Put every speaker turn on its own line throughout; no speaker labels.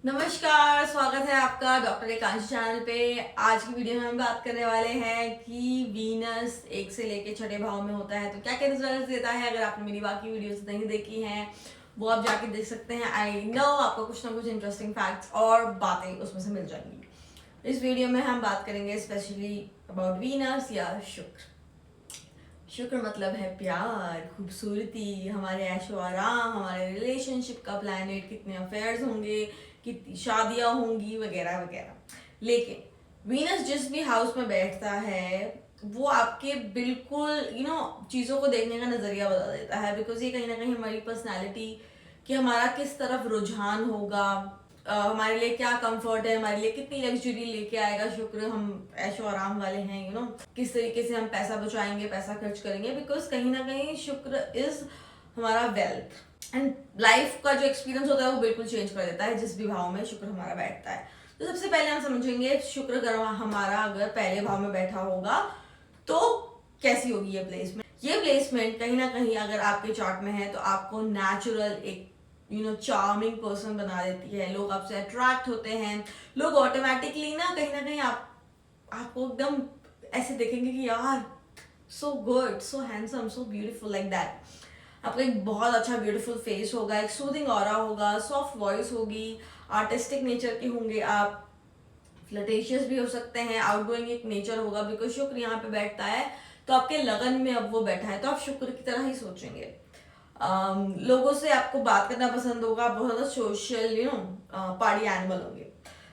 नमस्कार, स्वागत है आपका डॉक्टर एकांश चैनल पे। आज की वीडियो में हम बात करने वाले हैं कि वीनस 1 से लेके छठे भाव में होता है तो क्या क्या रिजल्ट देता है। अगर आपने मेरी बाकी वीडियोस नहीं देखी हैं वो आप जाके देख सकते हैं। आई नो आपको कुछ ना कुछ इंटरेस्टिंग फैक्ट्स और बातें उसमें से मिल जाएंगी। इस वीडियो में हम बात करेंगे स्पेशली अबाउट वीनस या शुक्र। शुक्र मतलब है प्यार, खूबसूरती, हमारे ऐशो आराम, हमारे रिलेशनशिप का प्लैनेट, कितने अफेयर्स होंगे, कितनी शादियां होंगी वगैरह वगैरह। लेकिन वीनस जिस भी हाउस में बैठता है वो आपके बिल्कुल चीज़ों को देखने का नज़रिया बता देता है। बिकॉज ये कहीं ना कहीं हमारी पर्सनैलिटी कि हमारा किस तरफ रुझान होगा, हमारे लिए क्या कंफर्ट है, हमारे लिए कितनी लग्जरी लेके आएगा शुक्र। हम ऐशो आराम वाले हैं, किस तरीके से हम पैसा बचाएंगे, पैसा खर्च करेंगे। बिकॉज कहीं ना कहीं शुक्र इज हमारा वेल्थ एंड लाइफ का जो एक्सपीरियंस होता है वो बिल्कुल चेंज कर देता है जिस भी भाव में शुक्र हमारा बैठता है। तो सबसे पहले हम समझेंगे शुक्र ग्रह हमारा अगर पहले भाव में बैठा होगा तो कैसी होगी ये प्लेसमेंट। ये प्लेसमेंट कहीं ना कहीं अगर आपके चार्ट में है तो आपको नेचुरल एक चार्मिंग पर्सन बना देती है। लोग आपसे अट्रैक्ट होते हैं, लोग ऑटोमेटिकली ना कहीं आपको एकदम ऐसे देखेंगे कि यार so good, so handsome, so beautiful, like that. आपका एक बहुत अच्छा ब्यूटीफुल फेस होगा, एक सूदिंग ऑरा होगा, सॉफ्ट वॉइस होगी, आर्टिस्टिक नेचर के होंगे आप, फ्लर्टेशियस भी हो सकते हैं, आउटगोइंग एक नेचर होगा। बिकॉज शुक्र यहाँ पे बैठता है तो आपके लगन में अब वो बैठा है तो आप शुक्र की तरह ही सोचेंगे। लोगों से आपको बात करना पसंद होगा, बहुत ज्यादा सोशल पार्टी एनिमल होंगे।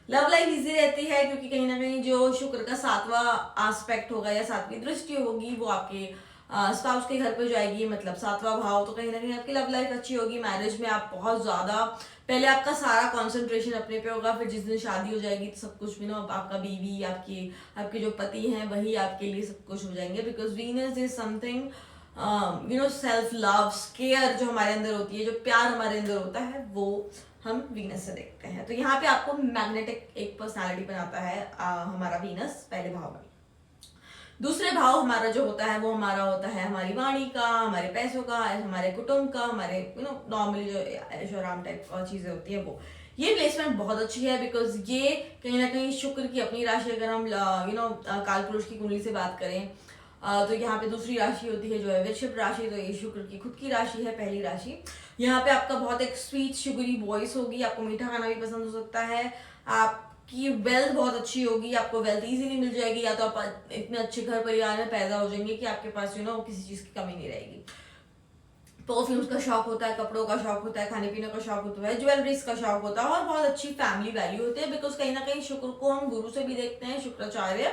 लव लाइफ इजी रहती है क्योंकि कहीं ना कहीं जो शुक्र का 7वां एस्पेक्ट होगा या 7वीं दृष्टि होगी वो आपके स्पाउस के घर पे जाएगी, मतलब 7वां भाव। तो कहीं ना कहीं आपकी लव लाइफ अच्छी होगी। मैरिज में आप बहुत ज्यादा पहले आपका सारा कंसंट्रेशन अपने पे होगा, फिर जिस दिन शादी हो जाएगी तो सब कुछ भी आपका बीवी, आपके जो पति हैं वही आपके लिए सब कुछ हो जाएंगे। Because Venus is something self love, care जो हमारे अंदर होती है, जो प्यार हमारे अंदर होता है वो हम वीनस से देखते हैं। तो यहाँ पे आपको मैग्नेटिक एक पर्सनालिटी बनाता है हमारा वीनस पहले भाव में। दूसरे भाव हमारा जो होता है वो हमारा होता है हमारी वाणी का, हमारे पैसों का, हमारे कुटुंब का, हमारे नॉर्मली जो ऐशोआराम टाइप और चीजें होती है वो। ये प्लेसमेंट बहुत अच्छी है बिकॉज ये कहीं ना कहीं शुक्र की अपनी राशि, अगर हम काल पुरुष की कुंडली से बात करें तो यहाँ पे दूसरी राशि होती है जो है वृश्चिक राशि। तो ये शुक्र की खुद की राशि है, पहली राशि। यहाँ पे आपका बहुत एक स्वीट शुगरी वॉइस होगी, आपको मीठा खाना भी पसंद हो सकता है, आपकी वेल्थ बहुत अच्छी होगी, आपको वेल्थ इजीली मिल जाएगी, या तो आप इतने अच्छे घर परिवार में पैदा हो जाएंगे कि आपके पास किसी चीज की कमी नहीं रहेगी। परफ्यूम्स का शौक होता है, कपड़ों का शौक होता है, खाने पीने का शौक होता है, ज्वेलरीज का शौक होता है और बहुत अच्छी फैमिली वैल्यू होती है। बिकॉज कहीं ना कहीं शुक्र को हम गुरु से भी देखते हैं, शुक्राचार्य।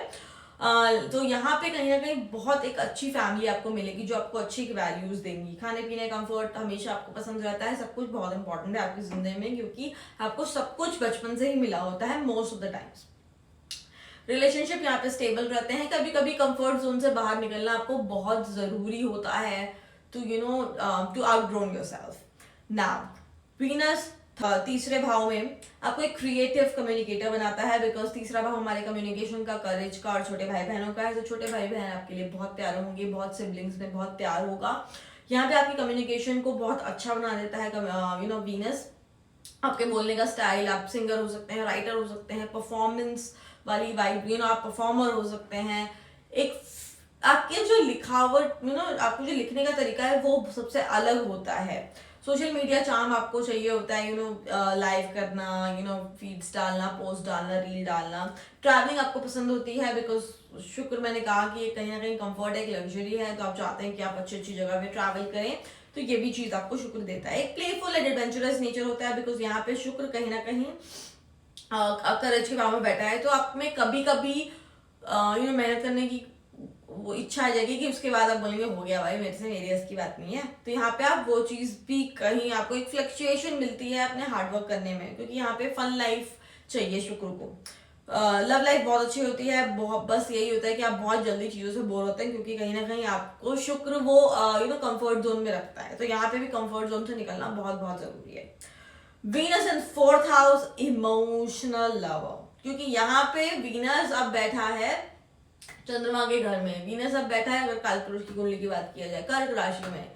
तो यहाँ पे कहीं ना कहीं बहुत एक अच्छी फैमिली आपको मिलेगी जो आपको अच्छी वैल्यूज देंगी। खाने पीने, कंफर्ट हमेशा आपको पसंद रहता है, सब कुछ बहुत इंपॉर्टेंट है आपकी जिंदगी में क्योंकि आपको सब कुछ बचपन से ही मिला होता है most of the times. Relationship यहाँ पे स्टेबल रहते हैं। कभी कभी कंफर्ट जोन से बाहर निकलना आपको बहुत जरूरी होता है to to outgrown yourself. Now Venus तीसरे भाव में आपको एक क्रिएटिव कम्युनिकेटर बनाता है। बिकॉज तीसरा भाव हमारे कम्युनिकेशन का, करेज का और छोटे भाई बहनों का है। तो छोटे भाई बहन आपके लिए बहुत प्यारे होंगे, बहुत सिबलिंग्स में बहुत प्यार होगा। यहाँ पे आपकी कम्युनिकेशन को बहुत अच्छा बना देता है वीनस। आपके बोलने का स्टाइल, आप सिंगर हो सकते हैं, राइटर हो सकते हैं, परफॉर्मेंस वाली वाइब, आप परफॉर्मर हो सकते हैं। एक आपके जो लिखावट आपको जो लिखने का तरीका है वो सबसे अलग होता है। सोशल मीडिया चार्म आपको चाहिए होता है, लाइव करना, फीड्स डालना, पोस्ट डालना, रील डालना। ट्रैवलिंग आपको पसंद होती है बिकॉज शुक्र, मैंने कहा कि कहीं ना कहीं कंफर्ट है, एक लग्जरी है, तो आप चाहते हैं कि आप अच्छी अच्छी जगह पे ट्रैवल करें। तो ये भी चीज आपको शुक्र देता है। एक प्लेफुल एंड एडवेंचरस नेचर होता है बिकॉज यहाँ पे शुक्र कहीं ना कहीं करेज के भाव में बैठा है। तो आप में कभी कभी मेहनत करने की वो इच्छा आ जाएगी कि उसके बाद आप बोलेंगे हो गया भाई, मेरे से मेरी की बात नहीं है। तो यहाँ पे आप वो चीज भी कहीं आपको एक फ्लक्चुएशन मिलती है अपने हार्डवर्क करने में, क्योंकि यहाँ पे फन लाइफ चाहिए शुक्र को। लव लाइफ बहुत अच्छी होती है। बहुत बस यही होता है कि आप बहुत जल्दी चीजों से बोर होते हैं क्योंकि कहीं ना कहीं आपको शुक्र वो कंफर्ट जोन में रखता है। तो यहाँ पे भी कंफर्ट जोन से निकलना बहुत बहुत जरूरी है। वीनस इन 4th हाउस, इमोशनल लवर, क्योंकि यहाँ पे वीनस अब बैठा है चंद्रमा के घर में। वीनस अब बैठा है, अगर कालपुरुष की कुंडली की बात किया जाए, कर्क राशि में।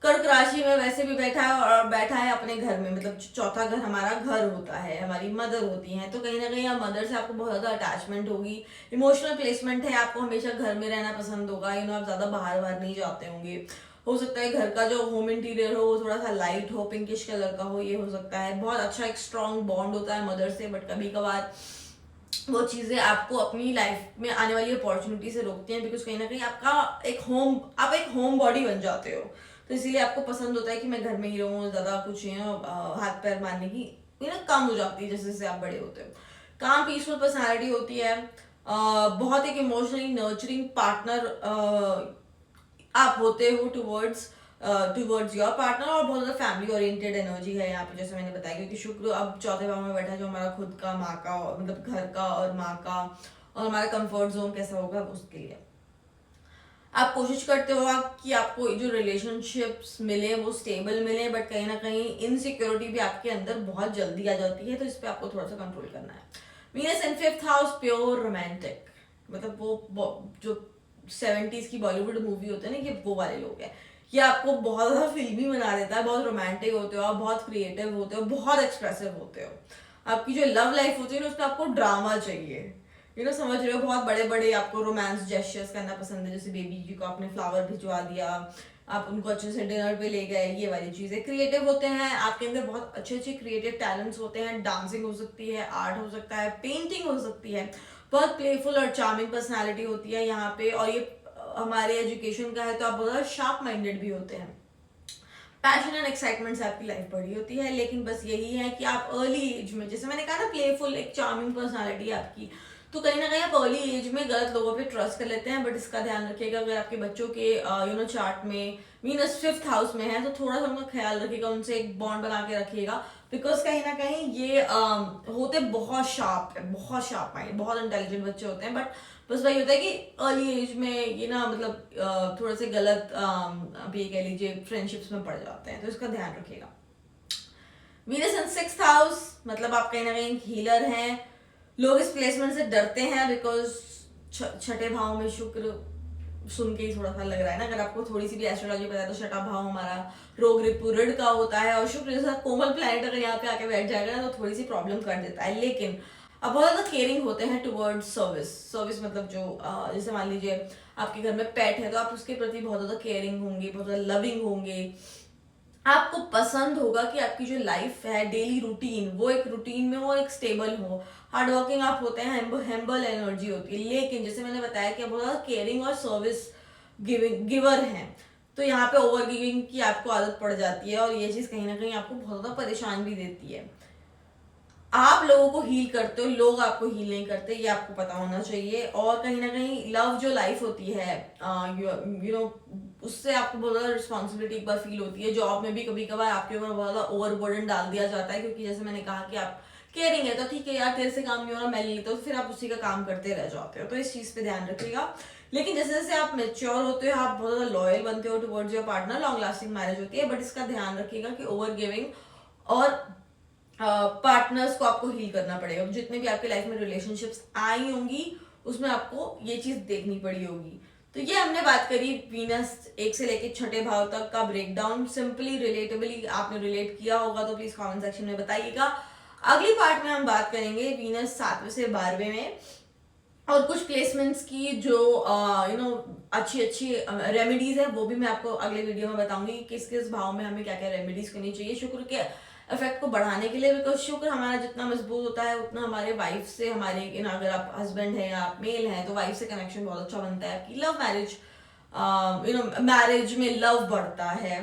कर्क राशि में वैसे भी बैठा है और बैठा है अपने घर में, मतलब चौथा घर हमारा घर होता है, हमारी मदर होती हैं, तो कहीं ना कहीं आप मदर से आपको बहुत ज्यादा अटैचमेंट होगी। इमोशनल प्लेसमेंट है, आपको हमेशा घर में रहना पसंद होगा, आप ज्यादा बाहर बाहर नहीं जाते होंगे। हो सकता है घर का जो होम इंटीरियर हो वो थोड़ा सा लाइट हो, पिंकिश कलर का हो, ये हो सकता है। बहुत अच्छा एक स्ट्रॉन्ग बॉन्ड होता है मदर से, बट कभी कभार वो चीजें आपको अपनी लाइफ में आने वाली अपॉर्चुनिटी से रोकती हैं, बिकॉज कहीं ना कहीं आपका आप एक होम बॉडी बन जाते हो, तो इसीलिए आपको पसंद होता है कि मैं घर में ही रहूँ, ज्यादा कुछ हाथ पैर मारने की कम हो जाती है जैसे जैसे आप बड़े होते हो। काम पीसफुल पर्सनैलिटी होती है, बहुत एक इमोशनली नर्चरिंग पार्टनर आप होते हो टूवर्ड्स योर पार्टनर, और बहुत ज्यादा फैमिली ओरिएंटेड एनर्जी है यहाँ पे, जैसे मैंने बताया, क्योंकि शुक्र अब चौथे भाव में बैठा है, जो हमारा खुद का, माँ का, मतलब घर का और माँ का और हमारा कंफर्ट जोन कैसा होगा उसके लिए आप कोशिश करते हो कि आपको जो रिलेशनशिप्स मिले वो स्टेबल मिले, बट कहीं ना कहीं इनसिक्योरिटी भी आपके अंदर बहुत जल्दी आ जाती है, तो इस पे आपको थोड़ा सा कंट्रोल करना है। वीनस इन 5th हाउस, प्योर रोमांटिक, मतलब वो जो 70s की बॉलीवुड मूवी होते हैं ना, ये वो वाले लोग हैं। ये आपको बहुत ज्यादा फिल्मी बना देता है, बहुत रोमांटिक होते हो आप, बहुत क्रिएटिव होते हो, बहुत एक्सप्रेसिव होते हो। आपकी जो लव लाइफ होती है ना, उसमें आपको ड्रामा चाहिए, समझ रहे हो, बहुत बड़े बड़े आपको रोमांस जेस्चर्स करना पसंद है, जैसे बेबी जी को आपने फ्लावर भिजवा दिया, आप उनको अच्छे से डिनर पे ले गए, ये वाली चीजें। क्रिएटिव होते हैं आपके अंदर, बहुत अच्छे अच्छे क्रिएटिव टैलेंट्स होते हैं, डांसिंग हो सकती है, आर्ट हो सकता है, पेंटिंग हो सकती है, बहुत प्लेफुल और चार्मिंग पर्सनैलिटी होती है यहाँ पे। और ये हमारे एजुकेशन का है, तो आप बहुत शार्प माइंडेड भी होते हैं। पैशन एंड एक्साइटमेंट से आपकी लाइफ बड़ी होती है, लेकिन बस यही है कि आप अर्ली एज में, जैसे मैंने कहा ना, प्लेफुल एक चार्मिंग पर्सनालिटी आपकी, तो कहीं ना कहीं आप अर्ली एज में गलत लोगों पे ट्रस्ट कर लेते हैं। बट इसका ध्यान रखिएगा, अगर आपके बच्चों के चार्ट में वीनस 5th हाउस में है, तो थोड़ा सा उनका ख्याल रखिएगा, उनसे एक बॉन्ड बना के रखिएगा, बिकॉज कहीं ना कहीं ये होते बहुत शार्प है, बहुत शार्प माइंड, बहुत इंटेलिजेंट बच्चे होते हैं, बट बस वही होता है कि अर्ली एज में मतलब थोड़ा से गलत आप ये कह लीजिए फ्रेंडशिप्स में पड़ जाते हैं, तो इसका ध्यान रखिएगा। वीनस इन 6th हाउस, मतलब आप कहीं ना कहीं हीलर हैं। लोग इस प्लेसमेंट से डरते हैं, बिकॉज छठे भाव में शुक्र, सुन के ही थोड़ा सा लग रहा है ना, अगर आपको थोड़ी सी भी एस्ट्रोलॉजी पता है, तो छठा भाव हमारा रोग रिपु ऋण का होता है, और शुक्र जैसा कोमल प्लैनेट अगर यहाँ पे आके बैठ जाएगा ना, तो थोड़ी सी प्रॉब्लम कर देता है। लेकिन अब बहुत ज्यादा केयरिंग होते हैं टुवर्ड्स सर्विस, मतलब जो जैसे मान लीजिए आपके घर में पेट है, तो आप उसके प्रति बहुत ज्यादा केयरिंग होंगे, बहुत ज्यादा लविंग होंगे। आपको पसंद होगा कि आपकी जो लाइफ है, डेली रूटीन, वो एक रूटीन में हो, एक स्टेबल हो। हार्ड वर्किंग आप होते हैं, हेम्बल एनर्जी होती है, लेकिन जैसे मैंने बताया कि आप बहुत ज्यादा केयरिंग और सर्विस गिवर हैं, तो यहाँ पे ओवर गिविंग की आपको आदत पड़ जाती है, और ये चीज कहीं ना कहीं आपको बहुत ज्यादा परेशान भी देती है। आप लोगों को हील करते हो, लोग आपको हील नहीं करते, ये आपको पता होना चाहिए। और कहीं ना कहीं लव जो लाइफ होती है, उससे आपको बहुत ज्यादा रिस्पॉन्सिबिलिटी एक बार फील होती है। जॉब में भी कभी कभार आपके ऊपर बहुत ज्यादा ओवरबर्डन डाल दिया जाता है, क्योंकि जैसे मैंने कहा कि आप केयरिंग है, तो ठीक है यार, तेरे से काम नहीं हो रहा, मैं ले लेता हूँ, तो फिर आप उसी का काम करते रह जाते हो, तो इस चीज पे ध्यान रखिएगा। लेकिन जैसे जैसे आप मेच्योर होते हो, आप बहुत ज्यादा लॉयल बनते हो towards your partner, long lasting marriage होती है, बट इसका ध्यान रखिएगा कि ओवर गिविंग और पार्टनर्स को आपको हील करना पड़ेगा। जितने भी आपके लाइफ में रिलेशनशिप्स आई होंगी, उसमें आपको ये चीज देखनी पड़ी होगी। तो ये हमने बात करी वीनस 1 से लेकर छठे भाव तक का ब्रेकडाउन। सिंपली रिलेटेबली आपने रिलेट किया होगा तो प्लीज कमेंट सेक्शन में बताइएगा। अगली पार्ट में हम बात करेंगे वीनस 7वें से 12वें में, और कुछ प्लेसमेंट्स की जो अच्छी अच्छी रेमेडीज है, वो भी मैं आपको अगले वीडियो में बताऊंगी किस किस भाव में हमें क्या क्या रेमेडीज करनी चाहिए शुक्र के इफेक्ट को बढ़ाने के लिए। बिकॉज शुक्र हमारा जितना मजबूत होता है, उतना हमारे वाइफ से, हमारे अगर आप हस्बैंड है या आप मेल है, तो वाइफ से कनेक्शन बहुत अच्छा बनता है। आपकी लव मैरिज मैरिज में लव बढ़ता है।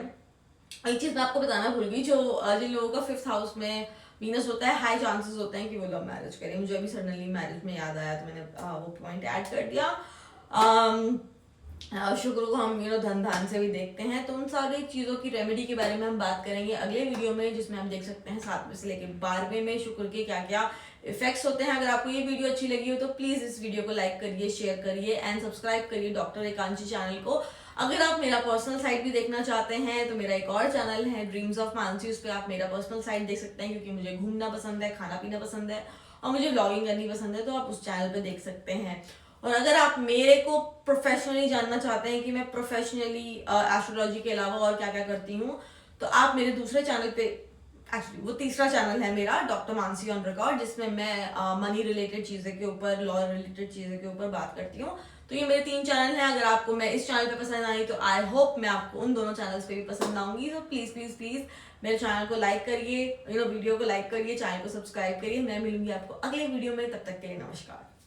एक चीज मैं आपको बताना भूल गई, जो जिन लोगों का 5th हाउस में वीनस होता है, हाई चांसेस होते हैं कि वो लव मैरिज करें। मुझे अभी सडनली मैरिज में याद आया, तो मैंने वो पॉइंट ऐड कर दिया। शुक्र को हम धन धान से भी देखते हैं, तो उन सारी चीजों की रेमेडी के बारे में हम बात करेंगे अगले वीडियो में, जिसमें हम देख सकते हैं 7वें से लेकर 12वें में शुक्र के क्या क्या इफेक्ट्स होते हैं। अगर आपको ये वीडियो अच्छी लगी हो तो प्लीज इस वीडियो को लाइक करिए, शेयर करिए एंड सब्सक्राइब करिए डॉक्टर एकांशी चैनल को। अगर आप मेरा पर्सनल साइट भी देखना चाहते हैं, तो मेरा एक और चैनल है ड्रीम्स ऑफ मानसी, उस पर आप मेरा पर्सनल साइट देख सकते हैं, क्योंकि मुझे घूमना पसंद है, खाना पीना पसंद है और मुझे व्लॉगिंग करनी पसंद है, तो आप उस चैनल पे देख सकते हैं। और अगर आप मेरे को प्रोफेशनली जानना चाहते हैं कि मैं प्रोफेशनली एस्ट्रोलॉजी के अलावा और क्या क्या करती हूँ, तो आप मेरे दूसरे चैनल पे, एक्चुअली वो तीसरा चैनल है मेरा, डॉक्टर मानसी ऑन रिकॉर्ड, जिसमें मैं मनी रिलेटेड चीज़ें के ऊपर, लॉ रिलेटेड चीज़ें के ऊपर बात करती हूँ। तो ये मेरे 3 चैनल हैं। अगर आपको मैं इस चैनल पे पसंद आई तो आई होप मैं आपको उन दोनों चैनल्स पे भी पसंद आऊंगी। तो प्लीज़ प्लीज़ प्लीज़ मेरे चैनल को लाइक करिए, वीडियो को लाइक करिए, चैनल को सब्सक्राइब करिए। मैं मिलूंगी आपको अगले वीडियो में, तब तक के लिए नमस्कार।